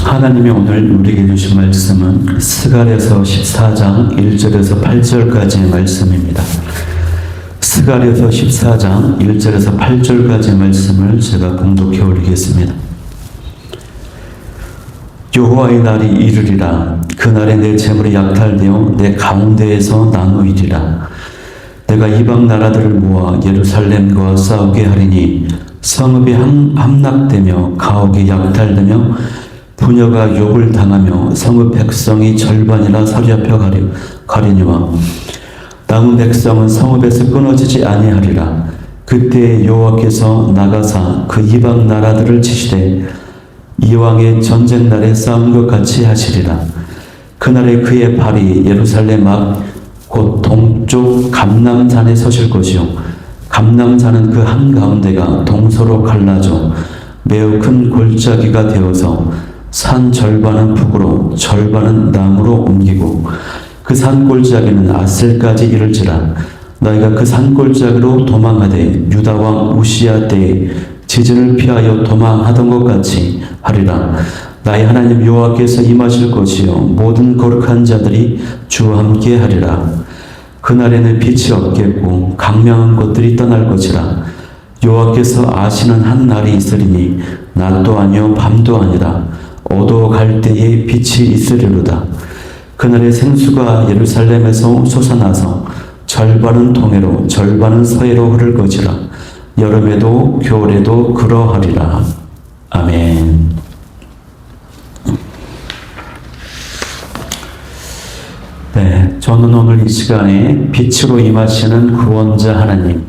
하나님이 오늘 우리에게 주신 말씀은 스가랴서 14장 1절에서 8절까지의 말씀입니다. 스가랴서 14장 1절에서 8절까지의 말씀을 제가 봉독해 올리겠습니다. 여호와의 날이 이르리라. 그날에 내 재물이 약탈되어 내 가운데에서 나누이리라. 내가 이방 나라들을 모아 예루살렘과 싸우게 하리니 성읍이 함락되며 가옥이 약탈되며 부녀가 욕을 당하며 성읍 백성이 절반이나 사로잡혀 가리니와 남은 백성은 성읍에서 끊어지지 아니하리라. 그때 여호와께서 나가사 그 이방 나라들을 치시되 이왕의 전쟁 날에 싸운 것 같이 하시리라. 그날에 그의 발이 예루살렘 앞 곧 동쪽 감람산에 서실 것이요 감람산은 그 한가운데가 동서로 갈라져 매우 큰 골짜기가 되어서 산 절반은 북으로 절반은 남으로 옮기고 그 산 골짜기는 아셀까지 이를지라. 너희가 그 산 골짜기로 도망하되 유다 왕 우시야 때에 지진을 피하여 도망하던 것 같이 하리라. 나의 하나님 여호와께서 임하실 것이요 모든 거룩한 자들이 주와 함께 하리라. 그날에는 빛이 없겠고 강명한 것들이 떠날 것이라. 여호와께서 아시는 한 날이 있으리니 낮도 아니요 밤도 아니라 어두워 갈 때에 빛이 있으리로다. 그날에 생수가 예루살렘에서 솟아나서 절반은 동해로 절반은 서해로 흐를 것이라. 여름에도 겨울에도 그러하리라. 아멘. 네, 저는 오늘 이 시간에 빛으로 임하시는 구원자 하나님,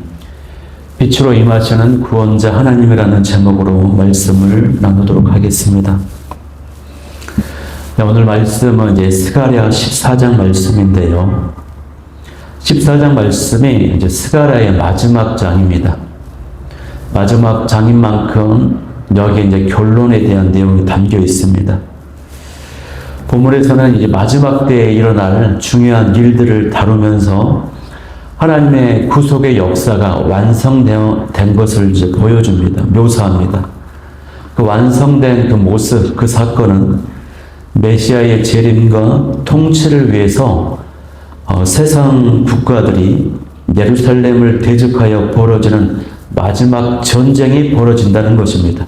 빛으로 임하시는 구원자 하나님이라는 제목으로 말씀을 나누도록 하겠습니다. 네, 오늘 말씀은 이제 스가랴 14장 말씀인데요. 14장 말씀이 이제 스가랴의 마지막 장입니다. 마지막 장인 만큼 여기에 이제 결론에 대한 내용이 담겨 있습니다. 본문에서는 이제 마지막 때에 일어날 중요한 일들을 다루면서 하나님의 구속의 역사가 완성된 것을 이제 보여줍니다. 묘사합니다. 그 완성된 그 모습, 그 사건은 메시아의 재림과 통치를 위해서 세상 국가들이 예루살렘을 대적하여 벌어지는 마지막 전쟁이 벌어진다는 것입니다.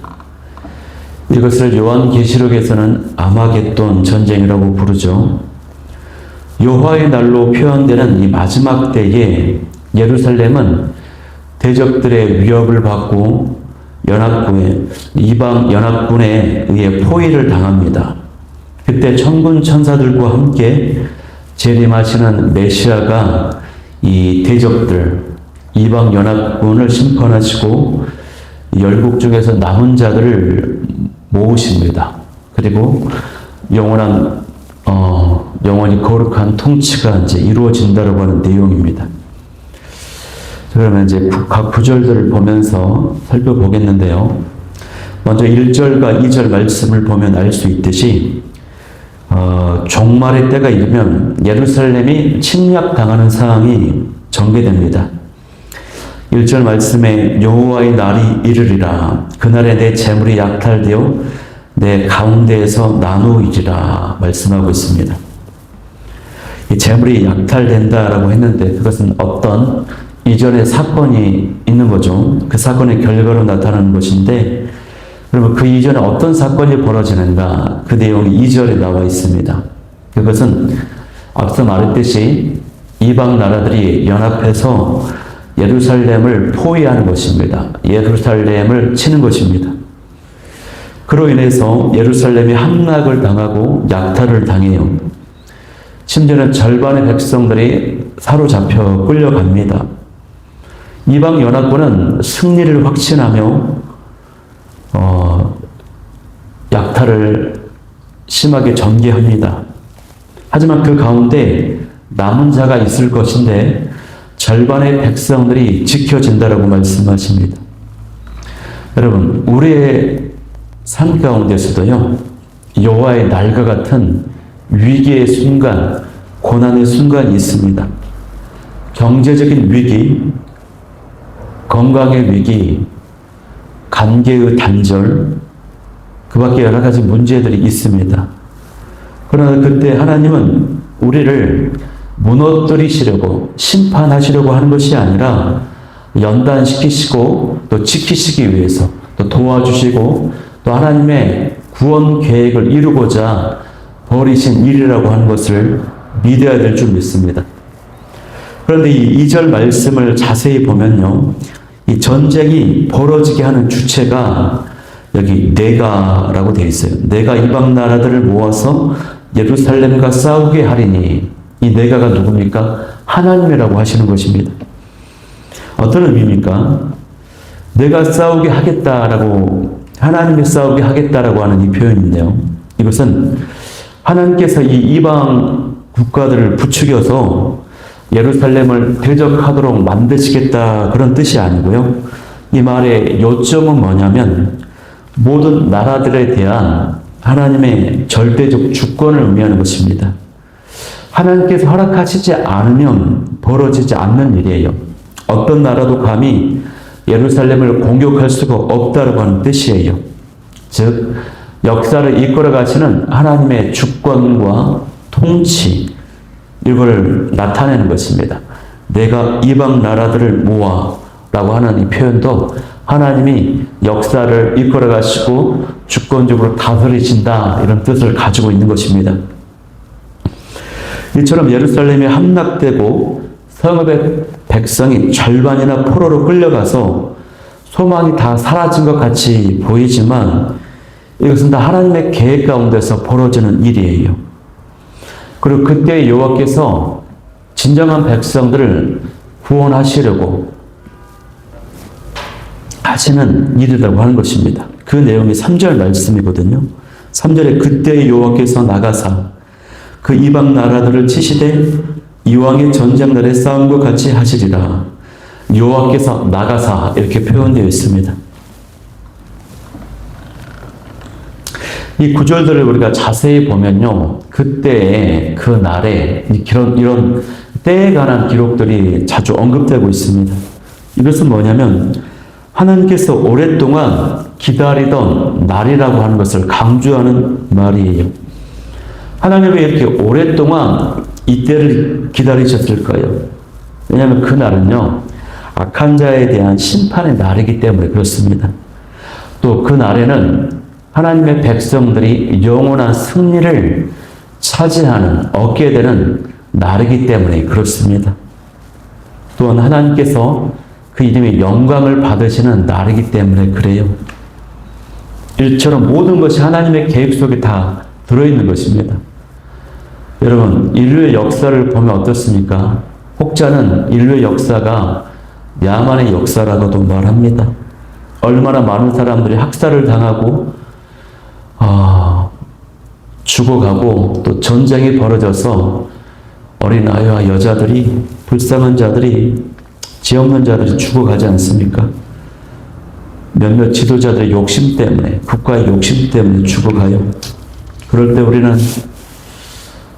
이것을 요한계시록에서는 아마겟돈 전쟁이라고 부르죠. 여호와의 날로 표현되는 이 마지막 때에 예루살렘은 대적들의 위협을 받고 이방 연합군에 의해 포위를 당합니다. 그때 천군 천사들과 함께 재림하시는 메시아가 이 대적들, 이방 연합군을 심판하시고 열국 중에서 남은 자들을 모으십니다. 그리고 영원히 거룩한 통치가 이제 이루어진다라고 하는 내용입니다. 그러면 이제 각 구절들을 보면서 살펴보겠는데요. 먼저 1절과 2절 말씀을 보면 알 수 있듯이 종말의 때가 이르면 예루살렘이 침략당하는 상황이 전개됩니다. 1절 말씀에 여호와의 날이 이르리라. 그날에 내 재물이 약탈되어 내 가운데에서 나누이리라 말씀하고 있습니다. 이 재물이 약탈된다라고 했는데 그것은 어떤 이전의 사건이 있는 거죠. 그 사건의 결과로 나타나는 것인데 그러면 그 이전에 어떤 사건이 벌어지는가 그 내용이 2절에 나와 있습니다. 그것은 앞서 말했듯이 이방 나라들이 연합해서 예루살렘을 포위하는 것입니다. 예루살렘을 치는 것입니다. 그로 인해서 예루살렘이 함락을 당하고 약탈을 당해요. 심지어는 절반의 백성들이 사로잡혀 끌려갑니다. 이방 연합군은 승리를 확신하며 약탈을 심하게 전개합니다. 하지만 그 가운데 남은 자가 있을 것인데 절반의 백성들이 지켜진다라고 말씀하십니다. 여러분, 우리의 삶 가운데서도요, 여호와의 날과 같은 위기의 순간, 고난의 순간이 있습니다. 경제적인 위기, 건강의 위기, 관계의 단절, 그 밖에 여러 가지 문제들이 있습니다. 그러나 그때 하나님은 우리를 무너뜨리시려고 심판하시려고 하는 것이 아니라 연단시키시고 또 지키시기 위해서 또 도와주시고 또 하나님의 구원 계획을 이루고자 벌이신 일이라고 하는 것을 믿어야 될 줄 믿습니다. 그런데 이 2절 말씀을 자세히 보면요, 이 전쟁이 벌어지게 하는 주체가 여기 내가라고 되어 있어요. 내가 이방 나라들을 모아서 예루살렘과 싸우게 하리니, 이 내가가 누굽니까? 하나님이라고 하시는 것입니다. 어떤 의미입니까? 내가 싸우게 하겠다라고, 하나님이 싸우게 하겠다라고 하는 이 표현인데요. 이것은 하나님께서 이 이방 국가들을 부추겨서 예루살렘을 대적하도록 만드시겠다, 그런 뜻이 아니고요. 이 말의 요점은 뭐냐면 모든 나라들에 대한 하나님의 절대적 주권을 의미하는 것입니다. 하나님께서 허락하시지 않으면 벌어지지 않는 일이에요. 어떤 나라도 감히 예루살렘을 공격할 수가 없다고 하는 뜻이에요. 즉 역사를 이끌어 가시는 하나님의 주권과 통치, 이걸 나타내는 것입니다. 내가 이방 나라들을 모아 라고 하는 이 표현도 하나님이 역사를 이끌어 가시고 주권적으로 다스리신다, 이런 뜻을 가지고 있는 것입니다. 이처럼 예루살렘이 함락되고 성읍의 백성이 절반이나 포로로 끌려가서 소망이 다 사라진 것 같이 보이지만 이것은 다 하나님의 계획 가운데서 벌어지는 일이에요. 그리고 그때 여호와께서 진정한 백성들을 구원하시려고 하시는 일이라고 하는 것입니다. 그 내용이 3절 말씀이거든요. 3절에 그때 여호와께서 나가사 그 이방 나라들을 치시되 이왕의 전쟁날에 싸운 것 같이 하시리라. 여호와께서 나가사, 이렇게 표현되어 있습니다. 이 구절들을 우리가 자세히 보면요, 그때의 그 날에 이런 때에 관한 기록들이 자주 언급되고 있습니다. 이것은 뭐냐면 하나님께서 오랫동안 기다리던 날이라고 하는 것을 강조하는 말이에요. 하나님이 이렇게 오랫동안 이때를 기다리셨을까요? 왜냐하면 그 날은요, 악한 자에 대한 심판의 날이기 때문에 그렇습니다. 또 그 날에는 하나님의 백성들이 영원한 승리를 차지하는, 얻게 되는 날이기 때문에 그렇습니다. 또한 하나님께서 그 이름의 영광을 받으시는 날이기 때문에 그래요. 이처럼 모든 것이 하나님의 계획 속에 다 들어있는 것입니다. 여러분, 인류의 역사를 보면 어떻습니까? 혹자는 인류의 역사가 야만의 역사라고도 말합니다. 얼마나 많은 사람들이 학살을 당하고 죽어가고 또 전쟁이 벌어져서 어린아이와 여자들이, 불쌍한 자들이, 죄 없는 자들이 죽어가지 않습니까? 몇몇 지도자들의 욕심 때문에, 국가의 욕심 때문에 죽어가요. 그럴 때 우리는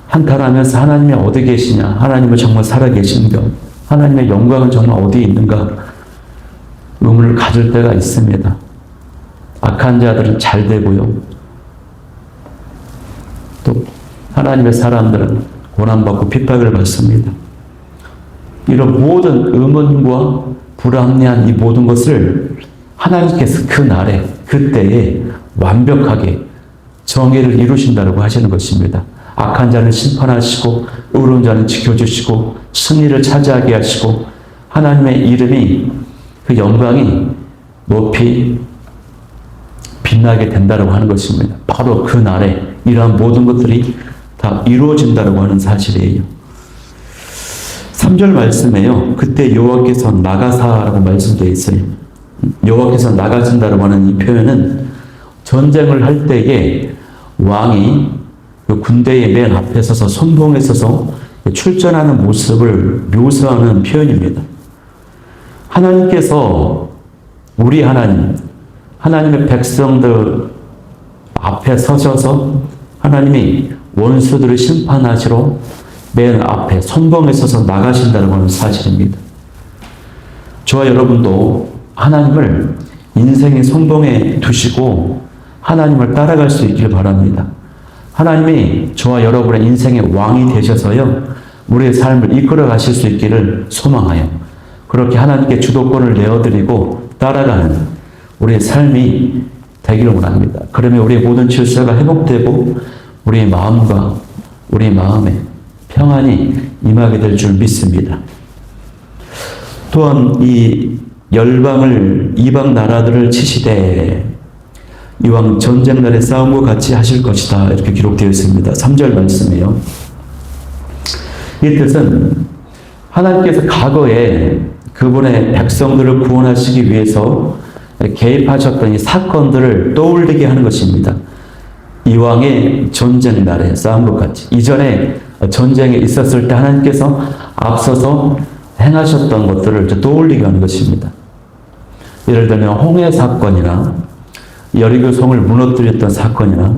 한탄하면서 하나님이 어디 계시냐? 하나님은 정말 살아계신가? 하나님의 영광은 정말 어디 있는가? 의문을 가질 때가 있습니다. 악한 자들은 잘 되고요. 또 하나님의 사람들은 고난받고 핍박을 받습니다. 이런 모든 의문과 불합리한 이 모든 것을 하나님께서 그 날에, 그때에 완벽하게 정의를 이루신다고 하시는 것입니다. 악한 자는 심판하시고 의로운 자는 지켜주시고 승리를 차지하게 하시고 하나님의 이름이, 그 영광이 높이 빛나게 된다고 하는 것입니다. 바로 그 날에 이러한 모든 것들이 다 이루어진다고 하는 사실이에요. 3절 말씀에요, 그때 여호와께서 나가사라고 말씀되어 있어요. 여호와께서 나가신다고 하는 이 표현은 전쟁을 할 때에 왕이 그 군대의 맨 앞에 서서 선봉에 서서 출전하는 모습을 묘사하는 표현입니다. 하나님께서, 우리 하나님, 하나님의 백성들 앞에 서셔서 하나님이 원수들을 심판하시러 맨 앞에 선봉에 서서 나가신다는 것은 사실입니다. 저와 여러분도 하나님을 인생의 선봉에 두시고 하나님을 따라갈 수 있기를 바랍니다. 하나님이 저와 여러분의 인생의 왕이 되셔서요, 우리의 삶을 이끌어 가실 수 있기를 소망하여 그렇게 하나님께 주도권을 내어드리고 따라가는 우리의 삶이 되기를 원합니다. 그러면 우리의 모든 질서가 회복되고 우리의 마음과 우리 마음에 평안이 임하게 될 줄 믿습니다. 또한 이 열방을 이방 나라들을 치시되 이왕 전쟁 날의 싸움과 같이 하실 것이다 이렇게 기록되어 있습니다. 3절 말씀이에요. 이 뜻은 하나님께서 과거에 그분의 백성들을 구원하시기 위해서 개입하셨던 이 사건들을 떠올리게 하는 것입니다. 이왕의 전쟁 날의 싸움과 같이 이전에 전쟁에 있었을 때 하나님께서 앞서서 행하셨던 것들을 떠올리게 하는 것입니다. 예를 들면 홍해 사건이나 여리고 성을 무너뜨렸던 사건이나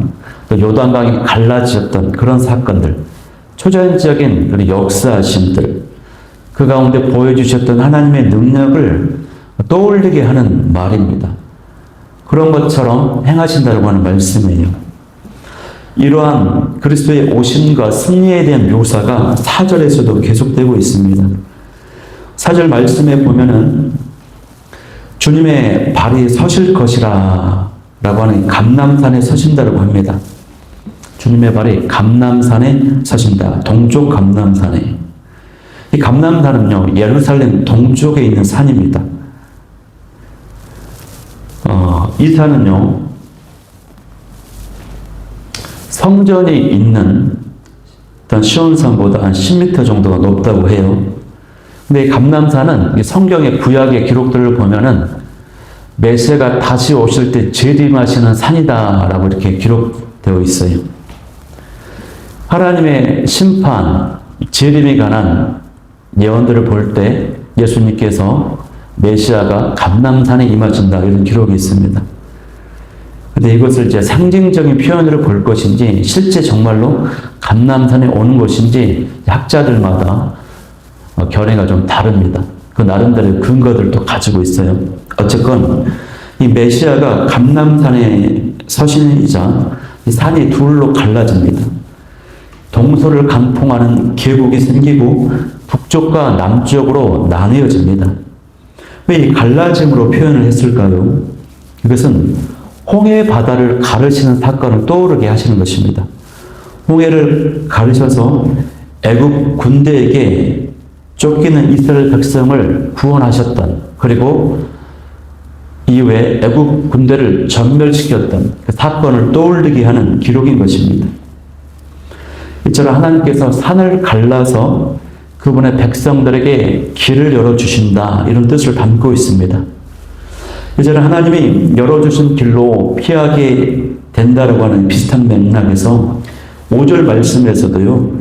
또 요단강이 갈라지었던 그런 사건들, 초자연적인 그런 역사심들, 그 가운데 보여주셨던 하나님의 능력을 떠올리게 하는 말입니다. 그런 것처럼 행하신다고 하는 말씀이에요. 이러한 그리스도의 오심과 승리에 대한 묘사가 4절에서도 계속되고 있습니다. 4절 말씀에 보면은 주님의 발이 서실 것이라 라고 하는 감람산에 서신다고 합니다. 주님의 발이 감람산에 서신다. 동쪽 감람산에. 이 감람산은요, 예루살렘 동쪽에 있는 산입니다. 이 산은요, 성전이 있는 시온산보다 한 10m 정도가 높다고 해요. 근데 이 감람산은 성경의 구약의 기록들을 보면은 메시아가 다시 오실 때 재림하시는 산이다라고 이렇게 기록되어 있어요. 하나님의 심판, 재림에 관한 예언들을 볼 때 예수님께서 메시아가 감람산에 임하신다 이런 기록이 있습니다. 근데 이것을 이제 상징적인 표현으로 볼 것인지 실제 정말로 감람산에 오는 것인지 학자들마다 견해가 좀 다릅니다. 그 나름대로의 근거들도 가지고 있어요. 어쨌건 이 메시아가 감람산에 서신이자 이 산이 둘로 갈라집니다. 동서를 강풍하는 계곡이 생기고 북쪽과 남쪽으로 나뉘어집니다. 왜 이 갈라짐으로 표현을 했을까요? 이것은 홍해 바다를 가르시는 사건을 떠오르게 하시는 것입니다. 홍해를 가르셔서 애굽 군대에게 쫓기는 이스라엘 백성을 구원하셨던, 그리고 이후에 애굽 군대를 전멸시켰던 그 사건을 떠올리게 하는 기록인 것입니다. 이처럼 하나님께서 산을 갈라서 그분의 백성들에게 길을 열어주신다 이런 뜻을 담고 있습니다. 이제는 하나님이 열어주신 길로 피하게 된다라고 하는 비슷한 맥락에서 5절 말씀에서도요,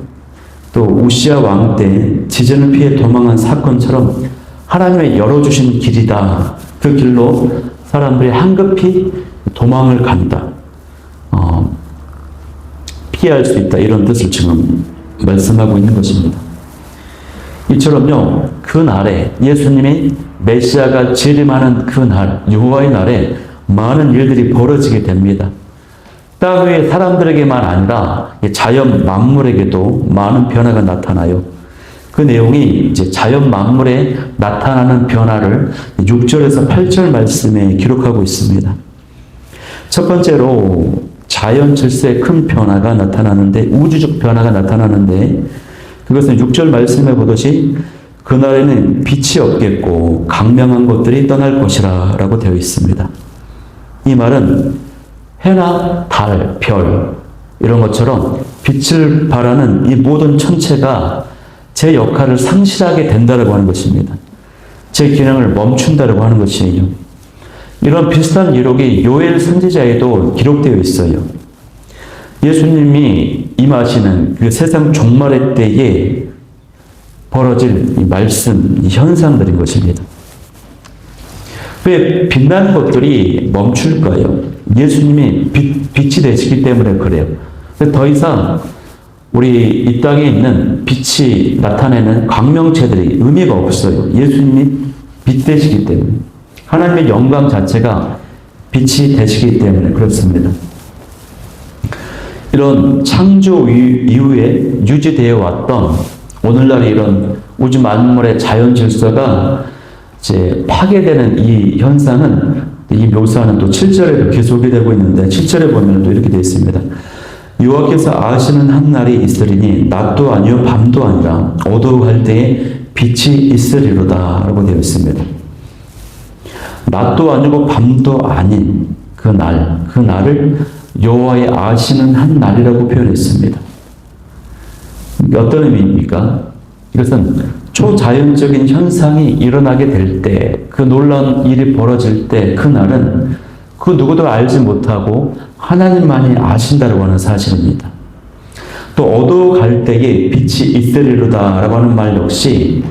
또 우시아 왕 때 지진을 피해 도망한 사건처럼 하나님의 열어주신 길이다. 그 길로 사람들이 황급히 도망을 간다. 피할 수 있다. 이런 뜻을 지금 말씀하고 있는 것입니다. 이처럼요, 그 날에 예수님이 메시아가 재림하는 그 날, 여호와의 날에 많은 일들이 벌어지게 됩니다. 땅 위의 사람들에게만 아니라 자연 만물에게도 많은 변화가 나타나요. 그 내용이 이제 자연 만물에 나타나는 변화를 6절에서 8절 말씀에 기록하고 있습니다. 첫 번째로 자연 질서의 큰 변화가 나타나는데, 우주적 변화가 나타나는데, 그것은 6절 말씀해 보듯이 그날에는 빛이 없겠고 강명한 것들이 떠날 것이라 라고 되어 있습니다. 이 말은 해나 달, 별 이런 것처럼 빛을 발하는 이 모든 천체가 제 역할을 상실하게 된다고 하는 것입니다. 제 기능을 멈춘다고 하는 것이에요. 이런 비슷한 기록이 요엘 선지자에도 기록되어 있어요. 예수님이 임하시는 그 세상 종말의 때에 벌어질 이 말씀, 이 현상들인 것입니다. 왜 빛나는 것들이 멈출까요? 예수님이 빛이 되시기 때문에 그래요. 더 이상 우리 이 땅에 있는 빛이 나타내는 광명체들이 의미가 없어요. 예수님이 빛 되시기 때문에. 하나님의 영광 자체가 빛이 되시기 때문에 그렇습니다. 이런 창조 이후에 유지되어 왔던 오늘날의 이런 우주 만물의 자연 질서가 이제 파괴되는 이 현상은 이 묘사는 또 7절에도 계속이 되고 있는데 7절에 보면 또 이렇게 되어 있습니다. 여호와께서 아시는 한 날이 있으리니 낮도 아니요 밤도 아니라 어두워할 때에 빛이 있으리로다 라고 되어 있습니다. 낮도 아니고 밤도 아닌 그 날을 여호와의 아시는 한 날이라고 표현했습니다. 어떤 의미입니까? 이것은 초자연적인 현상이 일어나게 될 때, 그 놀라운 일이 벌어질 때, 그 날은 그 누구도 알지 못하고 하나님만이 아신다고 하는 사실입니다. 또 어두워갈 때에 빛이 있으리로다 라고 하는 말 역시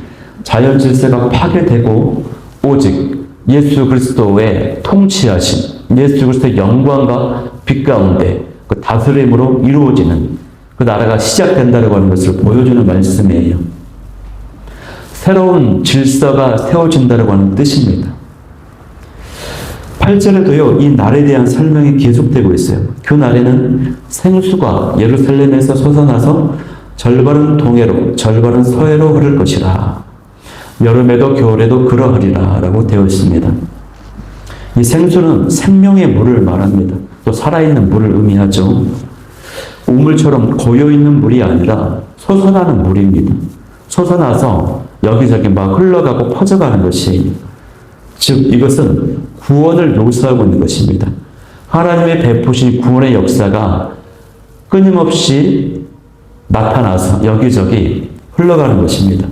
자연 질서가 파괴되고 오직 예수 그리스도의 통치하신 예수 그리스도의 영광과 빛 가운데 그 다스림으로 이루어지는 그 나라가 시작된다고 하는 것을 보여주는 말씀이에요. 새로운 질서가 세워진다고 하는 뜻입니다. 8절에도요, 이 날에 대한 설명이 계속되고 있어요. 그 날에는 생수가 예루살렘에서 솟아나서 절반은 동해로, 절반은 서해로 흐를 것이라. 여름에도 겨울에도 그러하리라. 라고 되어 있습니다. 이 생수는 생명의 물을 말합니다. 또 살아있는 물을 의미하죠. 우물처럼 고여있는 물이 아니라 솟아나는 물입니다. 솟아나서 여기저기 막 흘러가고 퍼져가는 것이, 즉 이것은 구원을 묘사하고 있는 것입니다. 하나님의 베푸신 구원의 역사가 끊임없이 나타나서 여기저기 흘러가는 것입니다.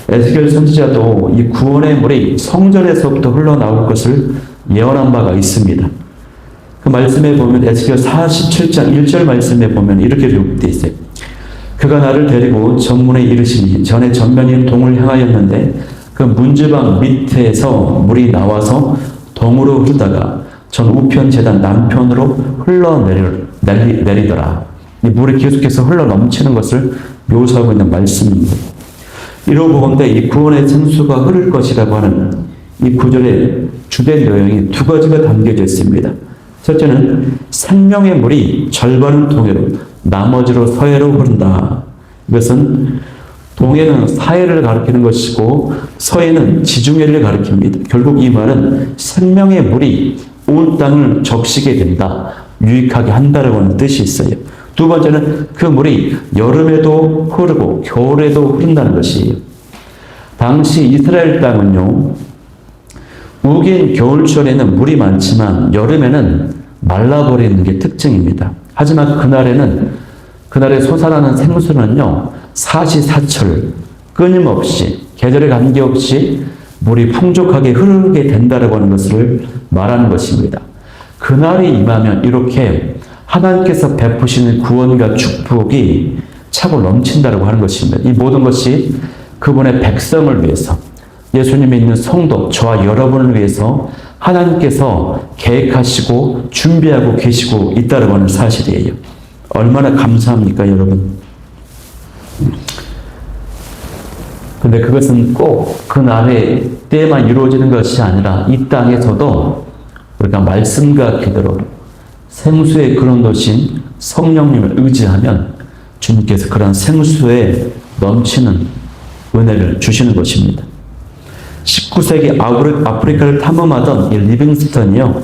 에스겔 선지자도 이 구원의 물이 성전에서부터 흘러나올 것을 예언한 바가 있습니다. 그 말씀에 보면 에스겔 47장 1절 말씀에 보면 이렇게 기록되어 있어요. 그가 나를 데리고 정문에 이르시니 전에 전면이 동을 향하였는데 그 문지방 밑에서 물이 나와서 동으로 흐르다가 전 우편 제단 남편으로 흘러내리더라. 이 물이 계속해서 흘러 넘치는 것을 묘사하고 있는 말씀입니다. 이러고 보건대 이 구원의 생수가 흐를 것이라고 하는 이 구절의 주된 내용이 두 가지가 담겨져 있습니다. 첫째는 생명의 물이 절반은 동해로 나머지로 서해로 흐른다. 이것은 동해는 사해를 가리키는 것이고 서해는 지중해를 가리킵니다. 결국 이 말은 생명의 물이 온 땅을 적시게 된다. 유익하게 한다라고 하는 뜻이 있어요. 두 번째는 그 물이 여름에도 흐르고 겨울에도 흐른다는 것이에요. 당시 이스라엘 땅은요, 우긴 겨울철에는 물이 많지만 여름에는 말라버리는 게 특징입니다. 하지만 그날에 솟아나는 생수는요, 사시사철 끊임없이 계절에 관계없이 물이 풍족하게 흐르게 된다라고 하는 것을 말하는 것입니다. 그날이 임하면 이렇게 하나님께서 베푸시는 구원과 축복이 차고 넘친다라고 하는 것입니다. 이 모든 것이 그분의 백성을 위해서, 예수님이 있는 성도, 저와 여러분을 위해서 하나님께서 계획하시고 준비하고 계시고 있다라고 하는 사실이에요. 얼마나 감사합니까, 여러분? 근데 그것은 꼭 그 날의 때에만 이루어지는 것이 아니라 이 땅에서도 우리가 말씀과 기도로 생수의 근원도신 성령님을 의지하면 주님께서 그런 생수에 넘치는 은혜를 주시는 것입니다. 19세기 아프리카를 탐험하던 이 리빙스턴이요,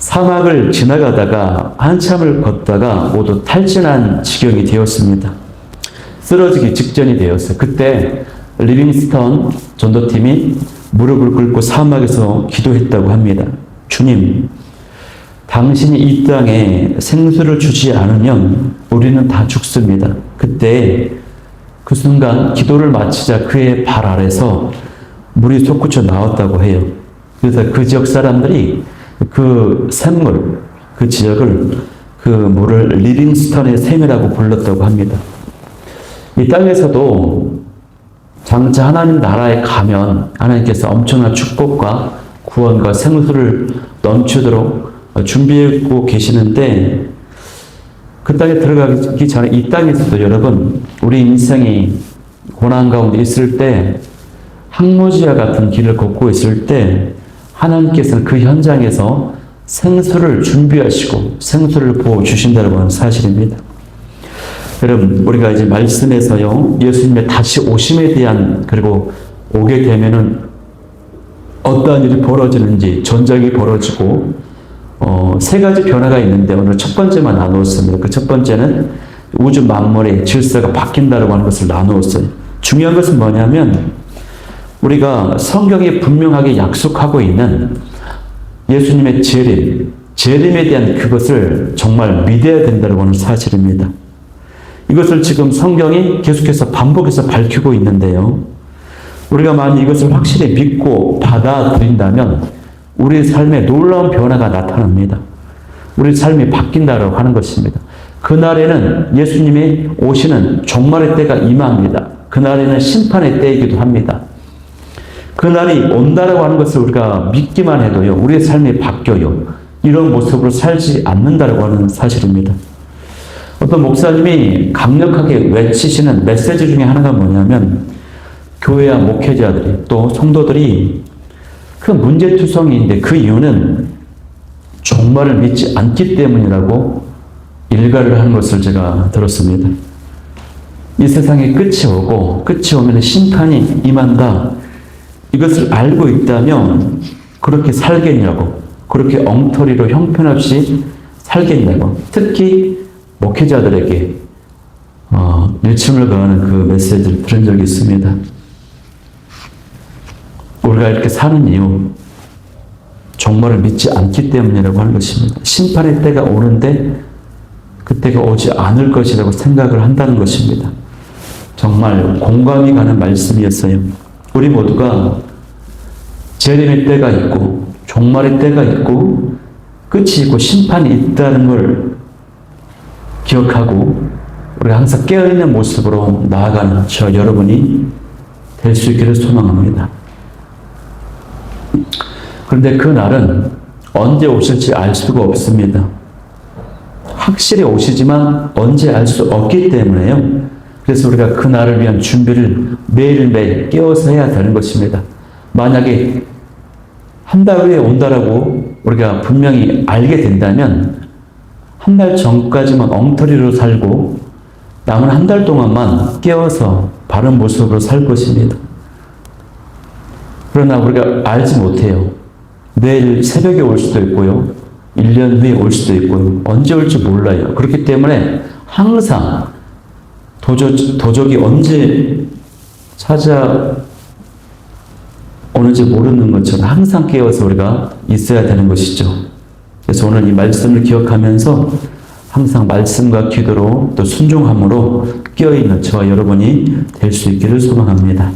사막을 지나가다가 한참을 걷다가 모두 탈진한 지경이 되었습니다. 쓰러지기 직전이 되었어요. 그때 리빙스턴 전도팀이 무릎을 꿇고 사막에서 기도했다고 합니다. 주님, 당신이 이 땅에 생수를 주지 않으면 우리는 다 죽습니다. 그때 그 순간 기도를 마치자 그의 발 아래서 물이 솟구쳐 나왔다고 해요. 그래서 그 지역 사람들이 그 샘물, 그 지역을, 그 물을 리빙스턴의 샘이라고 불렀다고 합니다. 이 땅에서도 장차 하나님 나라에 가면 하나님께서 엄청난 축복과 구원과 생수를 넘치도록 준비하고 계시는데, 그 땅에 들어가기 전에 이 땅에서도 여러분, 우리 인생이 고난 가운데 있을 때, 항모지와 같은 길을 걷고 있을 때 하나님께서는 그 현장에서 생수를 준비하시고 생수를 부어 주신다고 하는 사실입니다. 여러분, 우리가 이제 말씀에서요, 예수님의 다시 오심에 대한, 그리고 오게 되면은 어떠한 일이 벌어지는지, 전쟁이 벌어지고, 세 가지 변화가 있는데 오늘 첫 번째만 나누었습니다. 그 첫 번째는 우주 만물의 질서가 바뀐다고 하는 것을 나누었어요. 중요한 것은 뭐냐면, 우리가 성경에 분명하게 약속하고 있는 예수님의 재림에 대한 그것을 정말 믿어야 된다고 하는 사실입니다. 이것을 지금 성경이 계속해서 반복해서 밝히고 있는데요. 우리가 만약 이것을 확실히 믿고 받아들인다면 우리의 삶에 놀라운 변화가 나타납니다. 우리 삶이 바뀐다고 하는 것입니다. 그날에는 예수님이 오시는 종말의 때가 임합니다. 그날에는 심판의 때이기도 합니다. 그날이 온다라고 하는 것을 우리가 믿기만 해도요, 우리의 삶이 바뀌어요. 이런 모습으로 살지 않는다라고 하는 사실입니다. 어떤 목사님이 강력하게 외치시는 메시지 중에 하나가 뭐냐면, 교회와 목회자들이 또 성도들이 그 문제투성이인데 그 이유는 종말을 믿지 않기 때문이라고 일가를 하는 것을 제가 들었습니다. 이 세상에 끝이 오고 끝이 오면 심판이 임한다. 이것을 알고 있다면 그렇게 살겠냐고, 그렇게 엉터리로 형편없이 살겠냐고, 특히 목회자들에게 일침을 가하는 그 메시지를 들은 적이 있습니다. 우리가 이렇게 사는 이유, 종말을 믿지 않기 때문이라고 하는 것입니다. 심판의 때가 오는데 그때가 오지 않을 것이라고 생각을 한다는 것입니다. 정말 공감이 가는 말씀이었어요. 우리 모두가 재림의 때가 있고 종말의 때가 있고 끝이 있고 심판이 있다는 걸 기억하고 우리가 항상 깨어있는 모습으로 나아가는 저 여러분이 될 수 있기를 소망합니다. 그런데 그 날은 언제 오실지 알 수가 없습니다. 확실히 오시지만 언제 알 수 없기 때문에요. 그래서 우리가 그 날을 위한 준비를 매일매일 깨워서 해야 되는 것입니다. 만약에 한 달 후에 온다라고 우리가 분명히 알게 된다면 한 달 전까지만 엉터리로 살고 남은 한 달 동안만 깨워서 바른 모습으로 살 것입니다. 그러나 우리가 알지 못해요. 내일 새벽에 올 수도 있고요. 1년 후에 올 수도 있고요. 언제 올지 몰라요. 그렇기 때문에 항상 도적이 언제 찾아오는지 모르는 것처럼 항상 깨어서 우리가 있어야 되는 것이죠. 그래서 오늘 이 말씀을 기억하면서 항상 말씀과 기도로 또 순종함으로 깨어있는 저와 여러분이 될 수 있기를 소망합니다.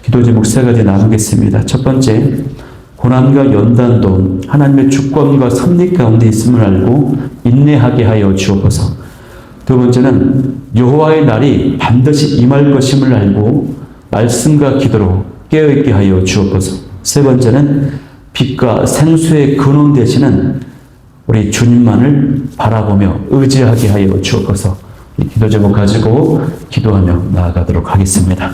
기도 제목 세 가지 나누겠습니다. 첫 번째, 고난과 연단도 하나님의 주권과 섭리 가운데 있음을 알고 인내하게 하여 주옵소서. 두 번째는 여호와의 날이 반드시 임할 것임을 알고 말씀과 기도로 깨어있게 하여 주옵소서. 세 번째는 빛과 생수의 근원 되시는 우리 주님만을 바라보며 의지하게 하여 주옵소서. 이 기도 제목 가지고 기도하며 나아가도록 하겠습니다.